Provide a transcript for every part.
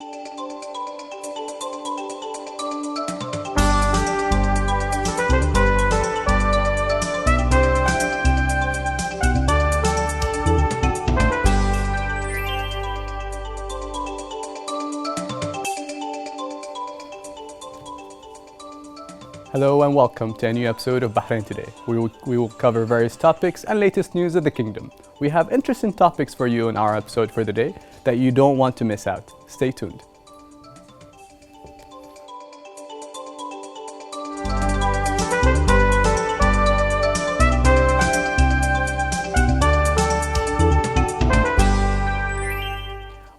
Hello and welcome to a new episode of Bahrain Today. We will cover various topics and latest news of the kingdom. We have interesting topics for you in our episode for the day that you don't want to miss out. Stay tuned.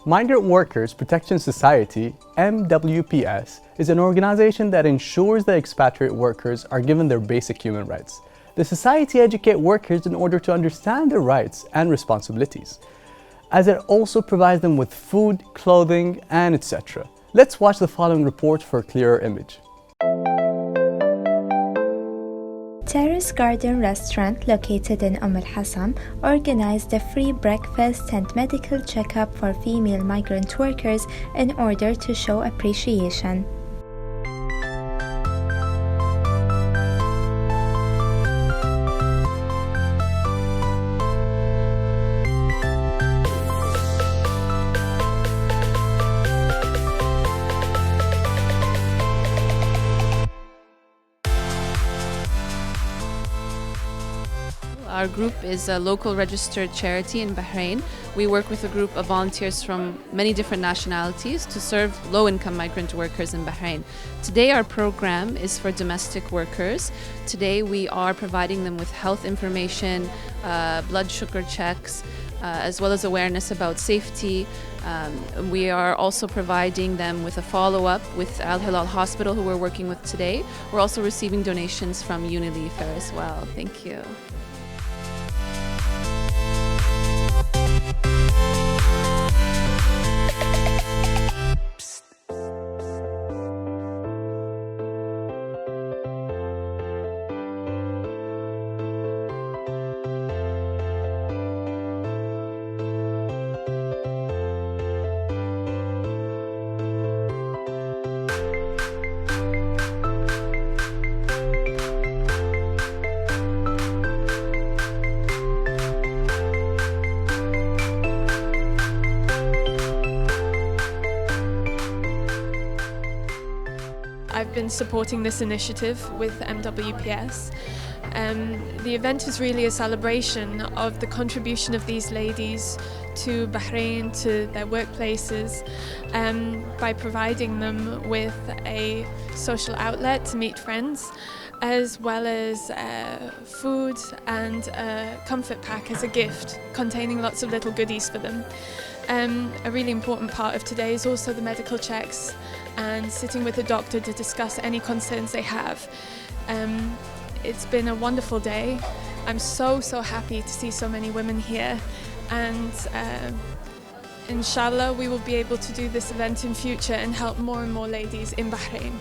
Migrant Workers Protection Society, MWPS, is an organization that ensures that expatriate workers are given their basic human rights. The society educates workers in order to understand their rights and responsibilities, as it also provides them with food, clothing, and etc. Let's watch the following report for a clearer image. Terrace Garden Restaurant, located in Al Hassan, organized a free breakfast and medical checkup for female migrant workers in order to show appreciation. Our group is a local registered charity in Bahrain. We work with a group of volunteers from many different nationalities to serve low-income migrant workers in Bahrain. Today our program is for domestic workers. Today we are providing them with health information, blood sugar checks, as well as awareness about safety. We are also providing them with a follow-up with Al Hilal Hospital, who we're working with today. We're also receiving donations from Unilever as well. Thank you. I've been supporting this initiative with MWPS. The event is really a celebration of the contribution of these ladies to Bahrain, to their workplaces, by providing them with a social outlet to meet friends, as well as food and a comfort pack as a gift containing lots of little goodies for them. A really important part of today is also the medical checks and sitting with a doctor to discuss any concerns they have. It's been a wonderful day. I'm so happy to see so many women here, and inshallah we will be able to do this event in future and help more and more ladies in Bahrain.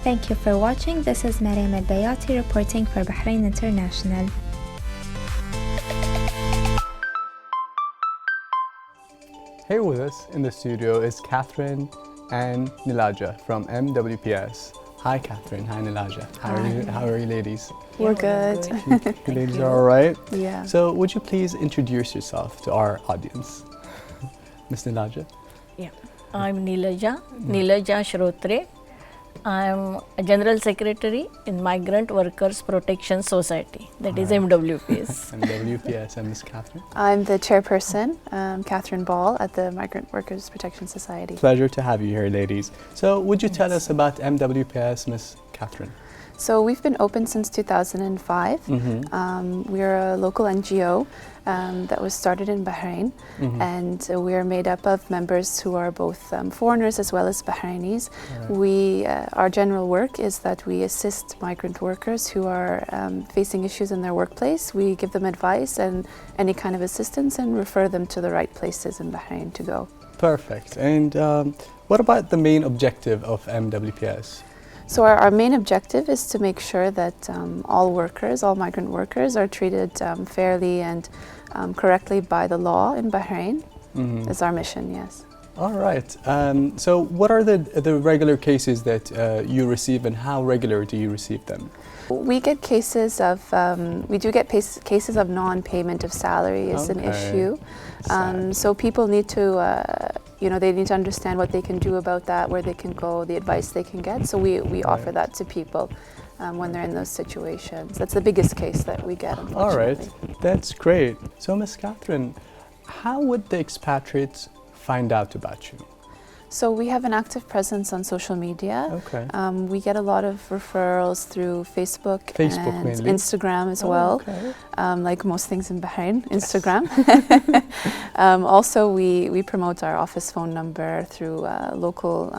Thank you for watching. This is Maryam Al-Bayati reporting for Bahrain International. Here with us in the studio is Catherine and Nilaja from MWPS. Hi Catherine, hi Nilaja. How are you ladies? We're good. You ladies are all right? Yeah. So would you please introduce yourself to our audience? Miss Nilaja? Yeah. I'm Nilaja Shrotre. I'm a General Secretary in Migrant Workers Protection Society, that is MWPS. MWPS, and Miss Catherine? I'm the chairperson, Catherine Ball, at the Migrant Workers Protection Society. Pleasure to have you here, ladies. So would you tell us about MWPS, Miss Catherine? So we've been open since 2005. We're a local NGO that was started in Bahrain, and we are made up of members who are both foreigners as well as Bahrainis. Our general work is that we assist migrant workers who are facing issues in their workplace. We give them advice and any kind of assistance and refer them to the right places in Bahrain to go. Perfect. And what about the main objective of MWPS? So our main objective is to make sure that all migrant workers are treated fairly and correctly by the law in Bahrain. Is our mission, yes. All right. So what are the regular cases that you receive, and how regular do you receive them? We get cases of, cases of non-payment of salary is an issue. So people need to, they need to understand what they can do about that, where they can go, the advice they can get. So we offer that to people when they're in those situations. That's the biggest case that we get, unfortunately. All right. That's great. So Ms. Catherine, how would the expatriates find out about you? So we have an active presence on social media. Okay. We get a lot of referrals through Facebook and mainly. Instagram as well. Okay. Like most things in Bahrain, Instagram. Also, we promote our office phone number through local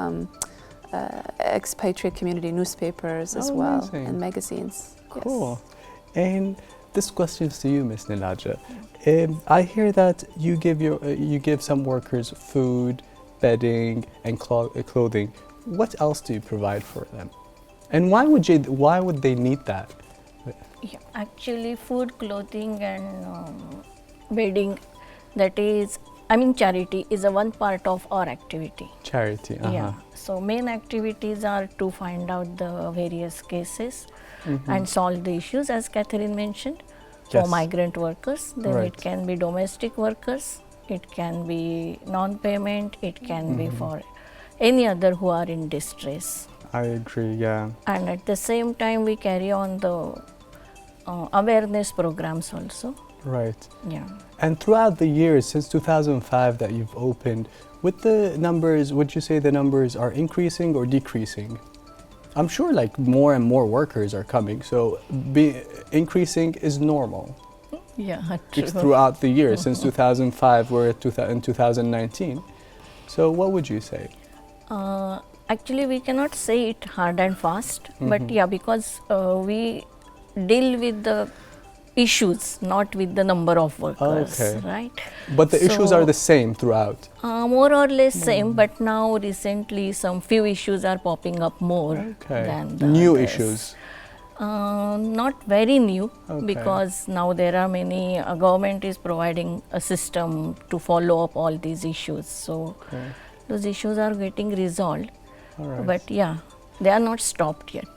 expatriate community newspapers as well, amazing. and magazines. Cool. And this question is to you, Ms. Nilaja. I hear that you give some workers food, bedding, and clothing. What else do you provide for them? And why would they need that? Yeah, actually, food, clothing, and bedding, charity is a one part of our activity. Charity. Yeah. So main activities are to find out the various cases and solve the issues, as Catherine mentioned, for migrant workers. Then it can be domestic workers, it can be non-payment, it can be for any other who are in distress. I agree, yeah. And at the same time, we carry on the awareness programs also. Right. Yeah. And throughout the years, since 2005 that you've opened, with the numbers, would you say the numbers are increasing or decreasing? I'm sure like more and more workers are coming, so increasing is normal. Yeah, true. Throughout the years, since 2005, we're at in 2019. So what would you say? Actually, we cannot say it hard and fast, but yeah, because we deal with the issues, not with the number of workers, right? But the issues are the same throughout? More or less same, but now recently some few issues are popping up more than the new others. Issues? Not very new, because now there are many, government is providing a system to follow up all these issues. So those issues are getting resolved, but yeah, they are not stopped yet.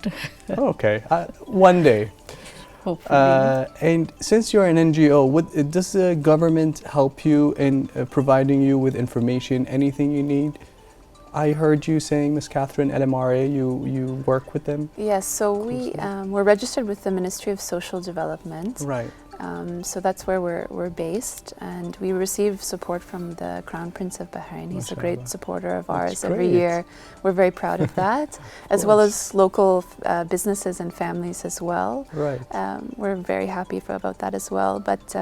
Okay, one day. Hopefully. And since you're an NGO, does the government help you in providing you with information, anything you need? I heard you saying, Ms. Catherine, LMRA, you work with them? Yes, so we're registered with the Ministry of Social Development. Right. So that's where we're based, and we receive support from the Crown Prince of Bahrain. He's a great supporter of ours every year. We're very proud of that, as well as local businesses and families as well. Right. We're very happy about that as well. But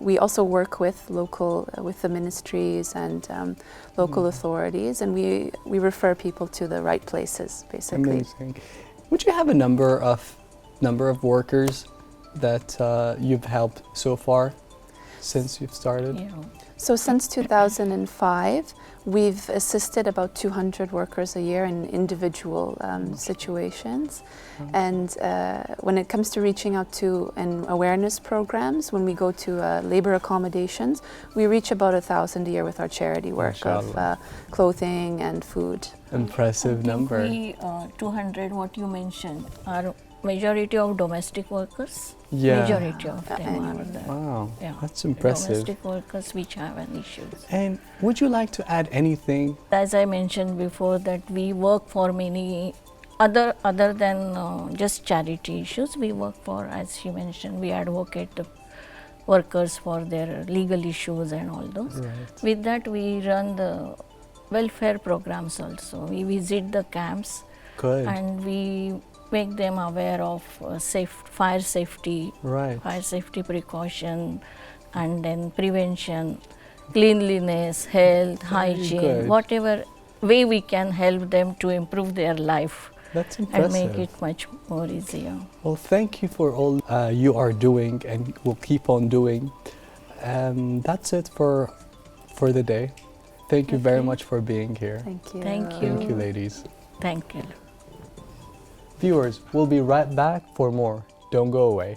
we also work with with the ministries and local authorities, and we refer people to the right places, basically. Amazing. Would you have a number of workers that you've helped so far since you've started? Yeah. So since 2005, we've assisted about 200 workers a year in individual situations. And when it comes to reaching out to awareness programs, when we go to labor accommodations, we reach about 1,000 a year with our charity work of clothing and food. I Impressive think number. We 200, what you mentioned, are majority of domestic workers. Yeah. Majority of them are the Wow, that's impressive. domestic workers which have an issues. And would you like to add anything? As I mentioned before, that we work for many other than just charity issues. We work for, as she mentioned, we advocate the workers for their legal issues and all those. Right. With that, we run the welfare programs also. We visit the camps. Good. And we make them aware of fire safety, Right. fire safety precaution, and then prevention, cleanliness, health, hygiene, good. whatever way we can help them to improve their life That's and impressive. make it much more easier. Well, thank you for all you are doing and will keep on doing. That's it for the day. Thank you very Okay. much for being here. Thank you. Thank you. Thank you, ladies. Thank you. Viewers, we'll be right back for more. Don't go away.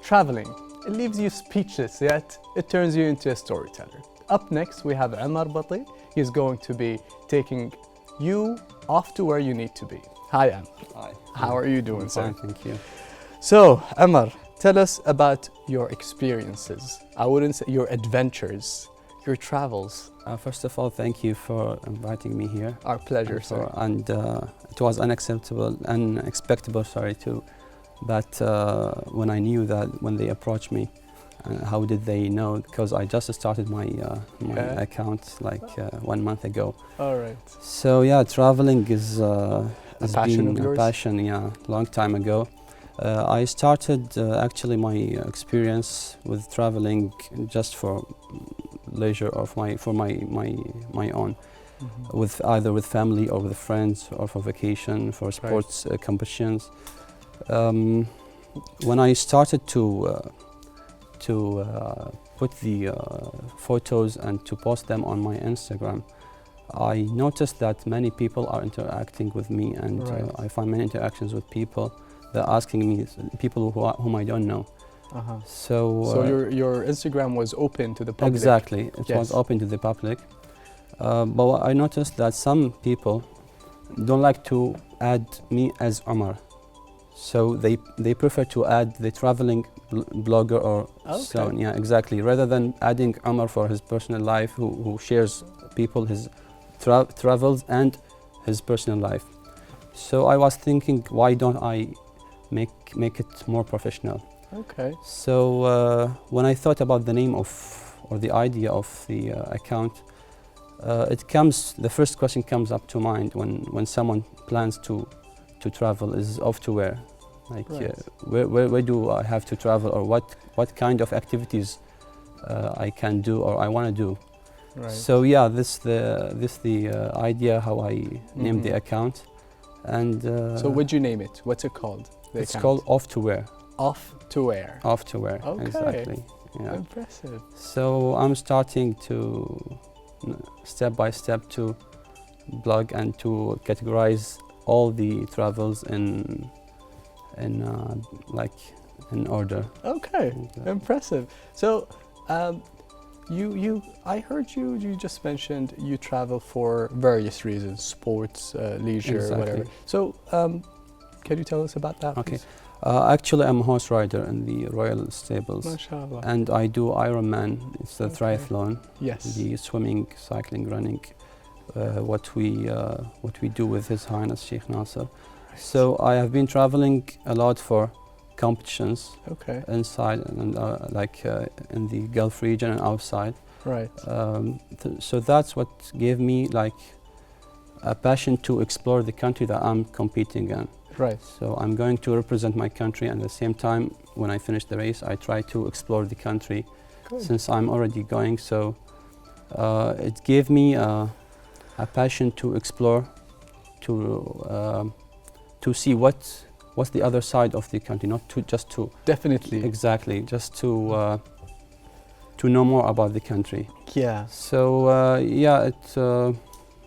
Traveling. It leaves you speechless, yet it turns you into a storyteller. Up next, we have Amar Bati. He's going to be taking you off to where you need to be. Hi, Am. Hi. How are you doing, sir? Fine, thank you. So, Amar, tell us about your experiences. I wouldn't say your adventures, your travels. First of all, thank you for inviting me here. Our pleasure, sir. And it was unexpected, too. But when I knew that, when they approached me, how did they know? Because I just started my account like 1 month ago. All right. So yeah, traveling is passion of been a yours? passion, yeah, long time ago. I started actually my experience with traveling just for leisure or for my own, with either with family or with friends or for vacation, for sports competitions. When I started to put the photos and to post them on my Instagram, I noticed that many people are interacting with me, and I find many interactions with people. They're asking me, people whom I don't know. So your Instagram was open to the public. Exactly, it was open to the public. But I noticed that some people don't like to add me as Omar. So they prefer to add the traveling blogger or so, yeah, exactly, rather than adding Omar for his personal life, who shares people his travels and his personal life. So I was thinking, why don't I make it more professional? Okay. So when I thought about the name or the idea of the account, the first question comes up to mind when someone plans to travel is off to where? Like where do I have to travel, or what kind of activities I can do or I want to do? Right. So yeah, this the idea how I named the account, and so what'd you name it? What's it called? It's called Off to Where. Off to Where. Off to Where. Okay. Exactly. Yeah. Impressive. So I'm starting to step by step to blog and to categorize all the travels in order. Okay. Exactly. Impressive. So I heard you just mentioned you travel for various reasons, sports, leisure, Exactly. whatever. So can you tell us about that? Okay. Please? Actually, I'm a horse rider in the Royal Stables. MashaAllah. And I do Ironman. It's the triathlon. Yes. The swimming, cycling, running. What we do with His Highness Sheikh Nasser. So I have been traveling a lot for competitions. Okay. Inside and in the Gulf region and outside. Right. So that's what gave me like a passion to explore the country that I'm competing in. Right. So I'm going to represent my country, and at the same time, when I finish the race, I try to explore the country. Good. Since I'm already going. So it gave me a passion to explore, to see what's the other side of the country, not to just to Definitely. exactly just to know more about the country. Yeah. So yeah,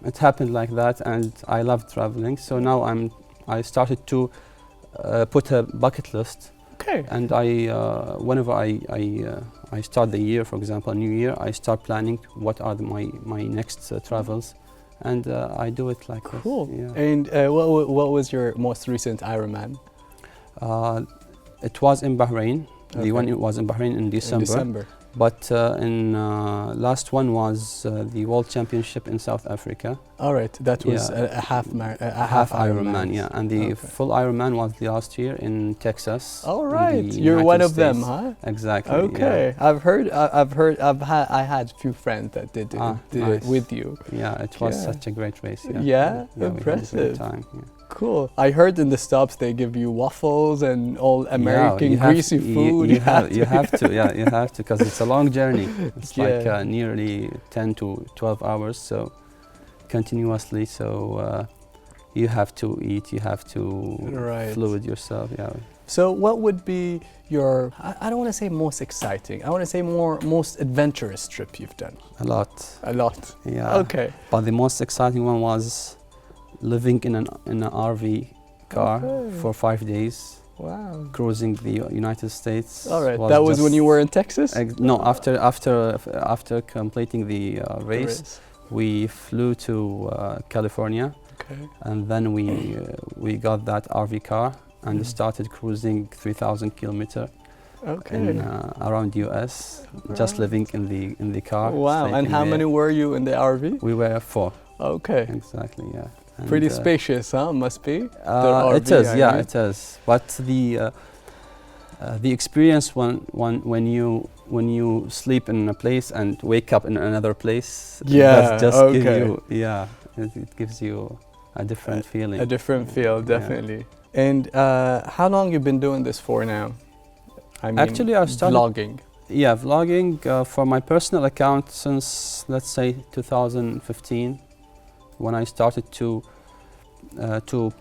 it happened like that, and I love traveling. So now I started to put a bucket list. Okay. And whenever I start the year, for example, a new year, I start planning what are my next travels, and I do it like this. Cool. Yeah. And what was your most recent Ironman? It was in Bahrain. Okay. The one was in Bahrain in December. In December. But in last one was the World Championship in South Africa. All right, that was Yeah. a half Half Ironman, yeah. And the Okay. full Ironman was the last year in Texas. All in right, the you're United one of them, States. huh? Exactly. Okay, I had a few friends that did it Nice. with you. Yeah, it was Yeah. such a great race. Yeah, We had a great impressive. time. Yeah. Cool. I heard in the stops they give you waffles and all American you have- greasy you- food. You have to, yeah, you have to, because it's a long journey. It's like Yeah. nearly 10 to 12 hours, so continuously. So you have to eat, you have to Right. fluid yourself. Yeah. So what would be your, I don't want to say most exciting, I want to say most adventurous trip you've done? A lot. A lot. Yeah. Okay. But the most exciting one was living in an RV car Okay. for 5 days, Wow. cruising the United States. All right. That was when just- you were in Texas? No, after completing the race, we flew to California, Okay. and then we got that RV car and Mm. started cruising 3,000 kilometers Okay. in around US, just Right. living in the car. Wow. And sleeping how there. many were you in the RV? We were 4. Okay. Exactly. Yeah. And, Pretty spacious, huh? Must be. It RV, is, I yeah, mean. it is. But the experience when you sleep in a place and wake up in another place, Yeah, does just give okay. you, yeah, it gives you a different feeling. A different feel, Yeah. definitely. And how long you been doing this for now? I mean, Actually, I started vlogging. Yeah, vlogging for my personal account since, let's say, 2015, when I started to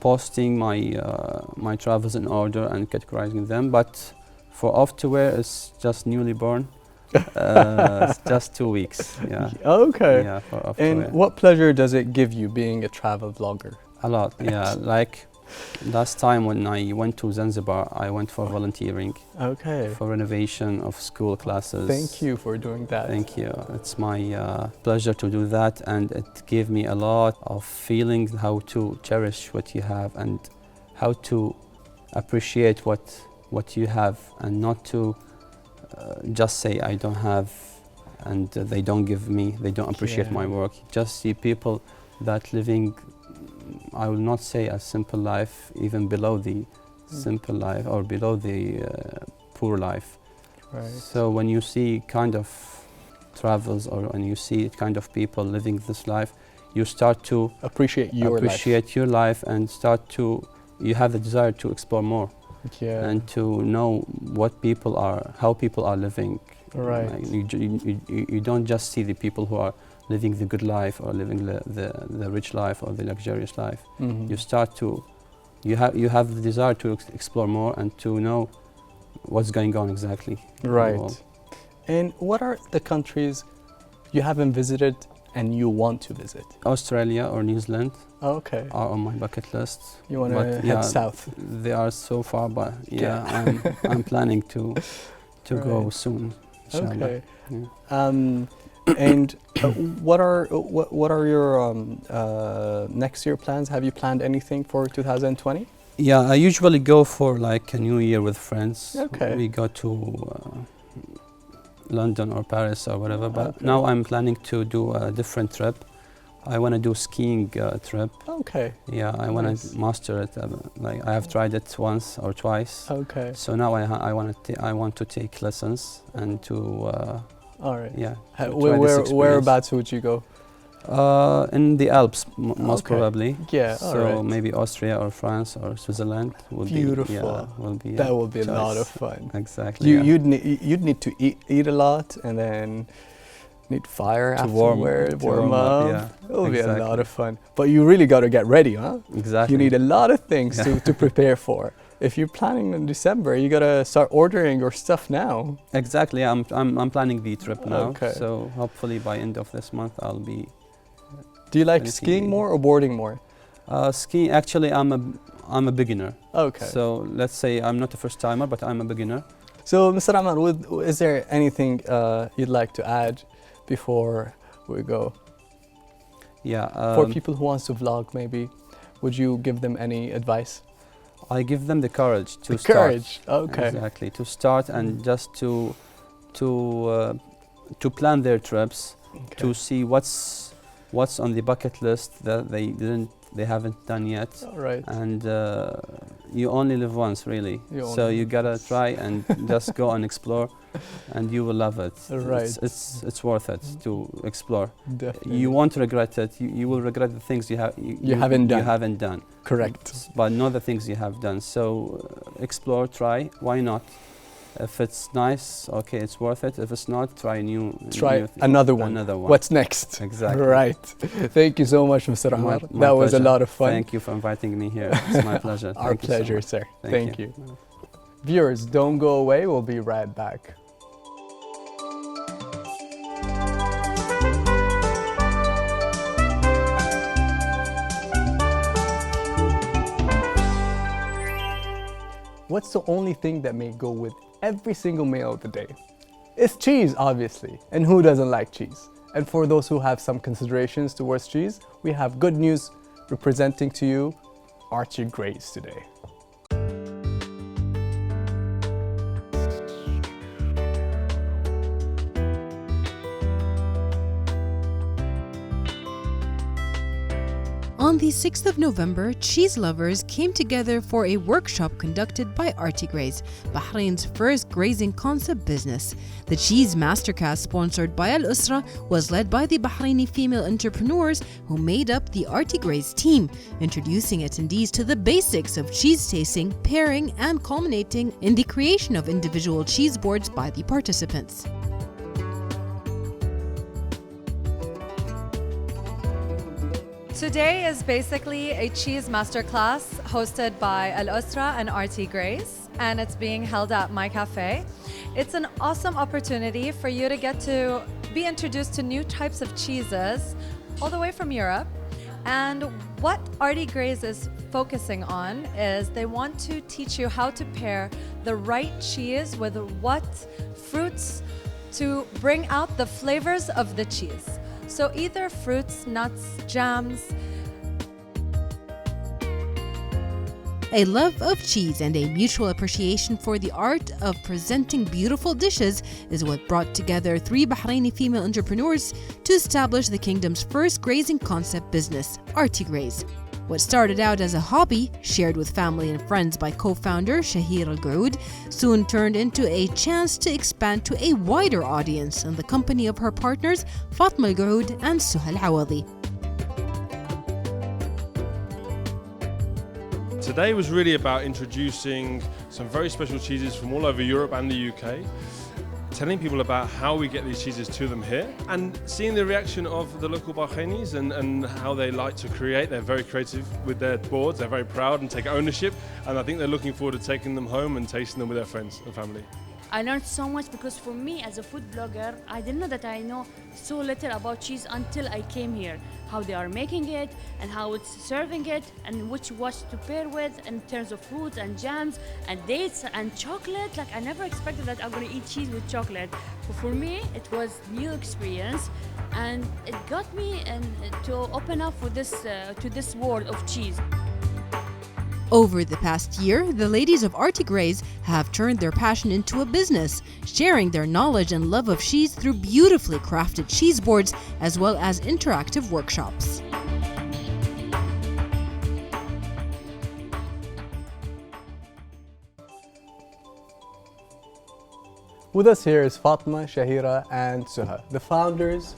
posting my travels in order and categorizing them. But for off-to-wear, it's just newly born. It's just 2 weeks. Yeah. Okay. Yeah, for off-to-wear. And what pleasure does it give you being a travel vlogger? A lot. Yeah, like last time when I went to Zanzibar, I went for volunteering Okay. for renovation of school classes. Thank you for doing that. Thank you. It's my pleasure to do that, and it gave me a lot of feelings how to cherish what you have and how to appreciate what you have, and not to just say I don't have and they don't give me, they don't appreciate Yeah. my work. Just see people that living, I will not say a simple life, even below the simple life or below the poor life. Right. So when you see kind of travels, or when you see kind of people living this life, you start to Appreciate your appreciate your life and start to, you have the desire to explore more life. Yeah. and to know what people are, how people are living. Right. Like you don't just see the people who are living the good life or living the rich life or the luxurious life. Mhm. You start to, you have the desire to explore more and to know what's going on exactly. in the Right. world. And what are the countries you haven't visited and you want to visit? Australia or New Zealand Okay. are on my bucket list. You want to But head south? They are so far, but yeah, Yeah. I'm planning to go Right. soon. inshallah. Okay. Yeah. And what are your next year plans? Have you planned anything for 2020? Yeah, I usually go for like a New Year with friends. Okay. We go to London or Paris or whatever. But Okay. now I'm planning to do a different trip. I want to do skiing trip. Okay. Yeah, I want Nice. to master it. Like I have tried it once or twice. Okay. So now I want to take lessons and to All right. yeah. Ha- to try this experience. Whereabouts would you go? In the Alps, most Okay. probably. Yeah. So all right. maybe Austria or France or Switzerland will Beautiful. be. Yeah, will be. That will be a lot choice. of fun. Exactly. yeah. You'd need to eat a lot and then need fire To afterward, warm up. Yeah, It will be a lot exactly. of fun. But you really got to get ready, huh? exactly. You need a lot of things Yeah. to prepare for. If you're planning in December, you gotta start ordering your stuff now. Exactly. Yeah, I'm planning the trip now. Okay. So hopefully by end of this month I'll be Do you like Anything skiing you- more or boarding more? skiing. Actually, I'm a beginner. Okay. So let's say I'm not a first timer, but I'm a beginner. So, Mr. Ahmad, is there anything you'd like to add before we go? Yeah. For people who wants to vlog, maybe, would you give them any advice? I give them the courage to The start. courage. Okay. Exactly. To start and just to to plan their trips, to see what's on the bucket list that they haven't done yet. Right. And you only live once, really. So you gotta try and just go and explore, and you will love it. Right. It's worth it to explore. Definitely. You won't regret it. You will regret the things you haven't done. Correct. But not the things you have done. So explore, try. Why not? If it's nice, okay, it's worth it. If it's not, try another one. What's next? Exactly. Right. Thank you so much, Mr. Ahmad. That was a lot of fun. Thank you for inviting me here. It's my pleasure. Our pleasure, sir. Thank you. Viewers, don't go away. We'll be right back. What's the only thing that may go with every single meal of the day? It's cheese, obviously. And who doesn't like cheese? And for those who have some considerations towards cheese, we have good news representing to you Aarti Grace today. On the 6th of November, cheese lovers came together for a workshop conducted by Aarti Grace, Bahrain's first grazing concept business. The Cheese Masterclass, sponsored by Al Usra, was led by the Bahraini female entrepreneurs who made up the Aarti Grace team, introducing attendees to the basics of cheese tasting, pairing, and culminating in the creation of individual cheese boards by the participants. Today is basically a cheese masterclass hosted by Al Usra and Aarti Grace, and it's being held at my cafe. It's an awesome opportunity for you to get to be introduced to new types of cheeses all the way from Europe. And what Aarti Grace is focusing on is they want to teach you how to pair the right cheese with what fruits to bring out the flavors of the cheese. So either fruits, nuts, jams. A love of cheese and a mutual appreciation for the art of presenting beautiful dishes is what brought together three Bahraini female entrepreneurs to establish the kingdom's first grazing concept business, Aarti Grace. What started out as a hobby, shared with family and friends by co-founder Shahir Al-Gaoud, soon turned into a chance to expand to a wider audience in the company of her partners Fatma Al-Gaoud and Suha Al-Awadi. Today was really about introducing some very special cheeses from all over Europe and the UK, telling people about how we get these cheeses to them here, and seeing the reaction of the local Bahrainis and how they like to create. They're very creative with their boards, they're very proud and take ownership, and I think they're looking forward to taking them home and tasting them with their friends and family. I learned so much because for me as a food blogger, I didn't know that I know so little about cheese until I came here. How they are making it and how it's serving it and what to pair with in terms of fruits and jams and dates and chocolate. Like I never expected that I'm gonna eat cheese with chocolate. But for me, it was new experience and it got me to open up for this to this world of cheese. Over the past year, the ladies of Aarti Grace have turned their passion into a business, sharing their knowledge and love of cheese through beautifully crafted cheese boards as well as interactive workshops. With us here is Fatma, Shahira, and Suha, the founders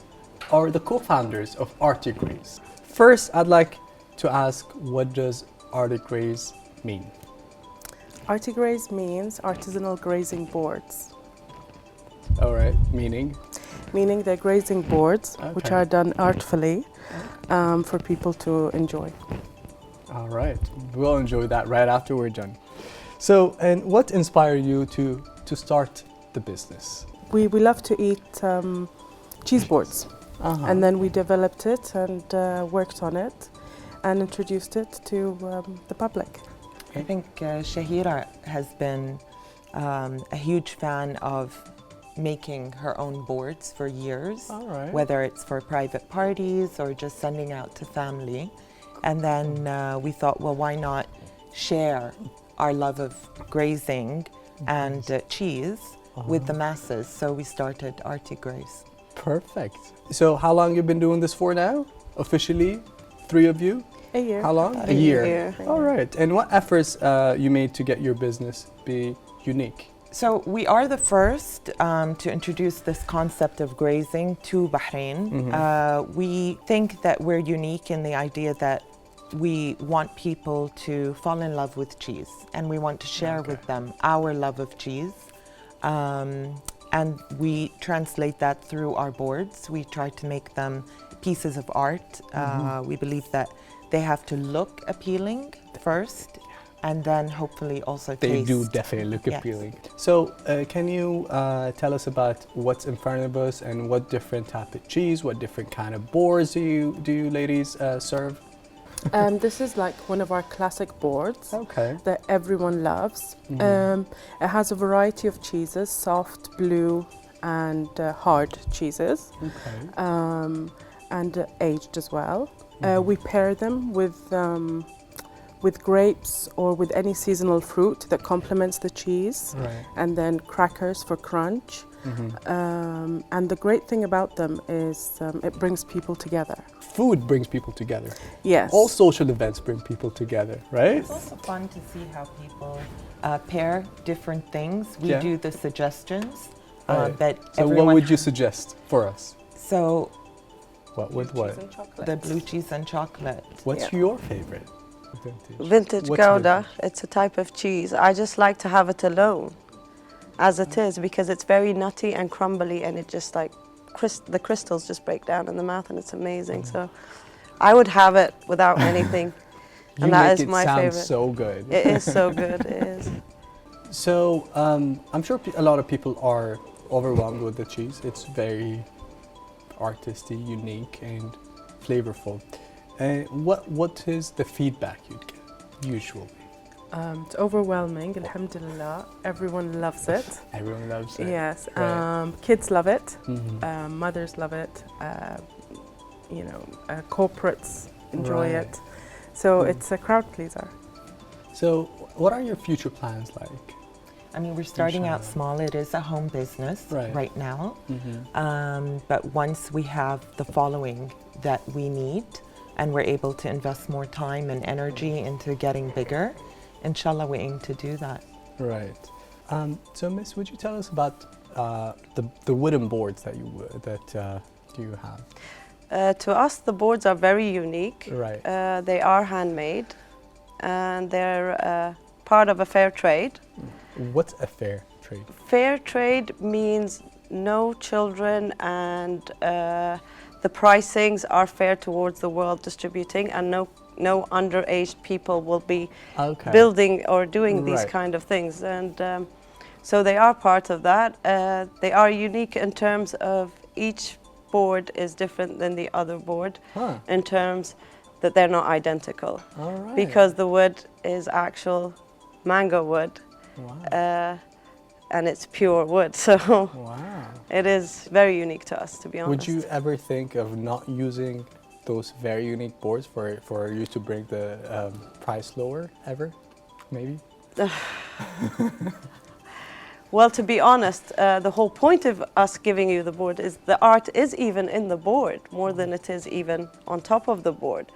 or the co-founders of Aarti Grace. First, I'd like to ask, what does Aarti Grace mean? Aarti Grace means artisanal grazing boards. All right, meaning? Meaning they're grazing boards, which are done artfully for people to enjoy. All right, we'll enjoy that right after we're done. So, and what inspired you to start the business? We love to eat cheese boards, and then we developed it and worked on it and introduced it to the public. I think Shahira has been a huge fan of making her own boards for years, whether it's for private parties or just sending out to family. And then we thought, well, why not share our love of grazing and cheese with the masses. So we started Aarti Grace. Perfect. So how long you been doing this for now? Officially, 3 of you? A year. How long? A year. All right. And what efforts you made to get your business be unique? So we are the first to introduce this concept of grazing to Bahrain. We think that we're unique in the idea that we want people to fall in love with cheese, and we want to share with them our love of cheese. And we translate that through our boards. We try to make them pieces of art. We believe that they have to look appealing first, and then hopefully also taste. They do definitely look appealing. So can you tell us about what's in front of us and what different type of cheese, what different kind of boards do you ladies serve? This is like one of our classic boards that everyone loves. It has a variety of cheeses, soft, blue, and hard cheeses, and aged as well. We pair them with grapes or with any seasonal fruit that complements the cheese, and then crackers for crunch. And the great thing about them is it brings people together. Food brings people together. Yes. All social events bring people together, right? It's also fun to see how people pair different things. We do the suggestions, but so what would you suggest for us? So, with what? The blue cheese and chocolate. What's your favorite? Vintage Gouda. It's a type of cheese. I just like to have it alone, as it is, because it's very nutty and crumbly, and it just like the crystals just break down in the mouth, and it's amazing. So I would have it without anything, and that is my favorite. So good. It is so good. It is. So I'm sure a lot of people are overwhelmed with the cheese. It's very artisty, unique, and flavorful. What is the feedback you'd get usually? It's overwhelming, alhamdulillah. Everyone loves it. Everyone loves it. Yes. Kids love it. Mothers love it. Corporates enjoy it. So it's a crowd pleaser. So what are your future plans like? I mean, we're starting out small. It is a home business right now. But once we have the following that we need, and we're able to invest more time and energy into getting bigger, inshallah, we aim to do that. Right. So, Miss, would you tell us about the wooden boards that you have? To us, the boards are very unique. Right. They are handmade, and they're part of a fair trade. What's a fair trade? Fair trade means no children, and the pricings are fair towards the world distributing, and no underage people will be building or doing these kind of things. And so they are part of that. They are unique in terms of each board is different than the other board in terms that they're not identical. Because the wood is actual mango wood. And it's pure wood, so it is very unique to us, to be honest. Would you ever think of not using those very unique boards for you to bring the price lower, ever, maybe? Well, to be honest, the whole point of us giving you the board is the art is even in the board, more than it is even on top of the board.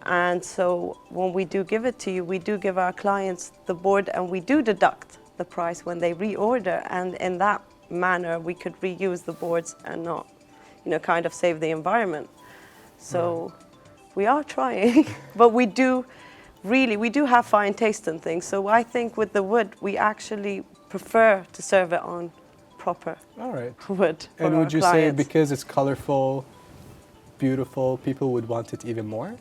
And so when we do give it to you, we do give our clients the board, and we do deduct the price when they reorder, and in that manner we could reuse the boards and not, kind of save the environment. So we are trying, but we do have fine taste in things. So I think with the wood, we actually prefer to serve it on proper wood. And would you say because it's colorful, beautiful, people would want it even more?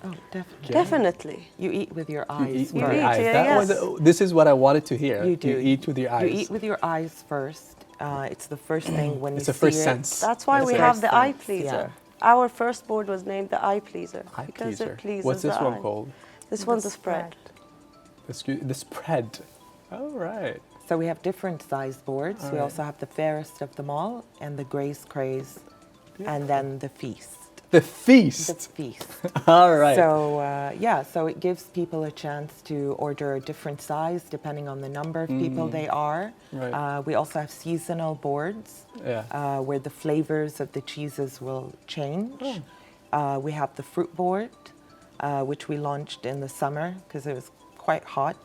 Oh, definitely. Definitely. You eat with your eyes. You eat with your eyes. This is what I wanted to hear. You do. You eat with your eyes. You eat with your eyes first. It's the first thing when you see it. It's the first sense. That's why we have the eye pleaser. Our first board was named the eye pleaser. Because it pleases What's this the one eye. called? This one's a spread. The spread. All right. So we have different size boards. We also have the fairest of them all, and the Grace Craze, and then the Feast. The feast. The feast. All right. So yeah, so it gives people a chance to order a different size depending on the number of people they are. Right. We also have seasonal boards where the flavors of the cheeses will change. We have the fruit board, which we launched in the summer because it was quite hot.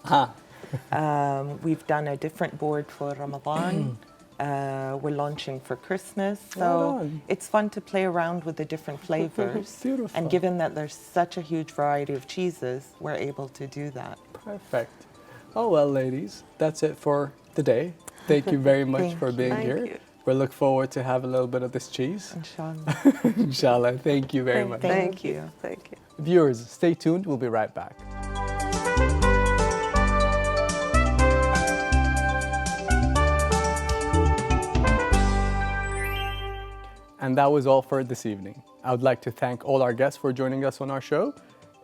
We've done a different board for Ramadan. We're launching for Christmas, so it's fun to play around with the different flavors. Beautiful. And given that there's such a huge variety of cheeses, we're able to do that. Perfect. Oh well, ladies, that's it for today. Thank you very much for being here. We look forward to have a little bit of this cheese. Inshallah. Inshallah. Thank you very much. Thank you. Thank you. Viewers, stay tuned. We'll be right back. And that was all for this evening. I would like to thank all our guests for joining us on our show.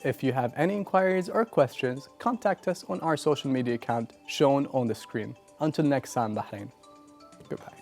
If you have any inquiries or questions, contact us on our social media account shown on the screen. Until next time, Bahrain. Goodbye.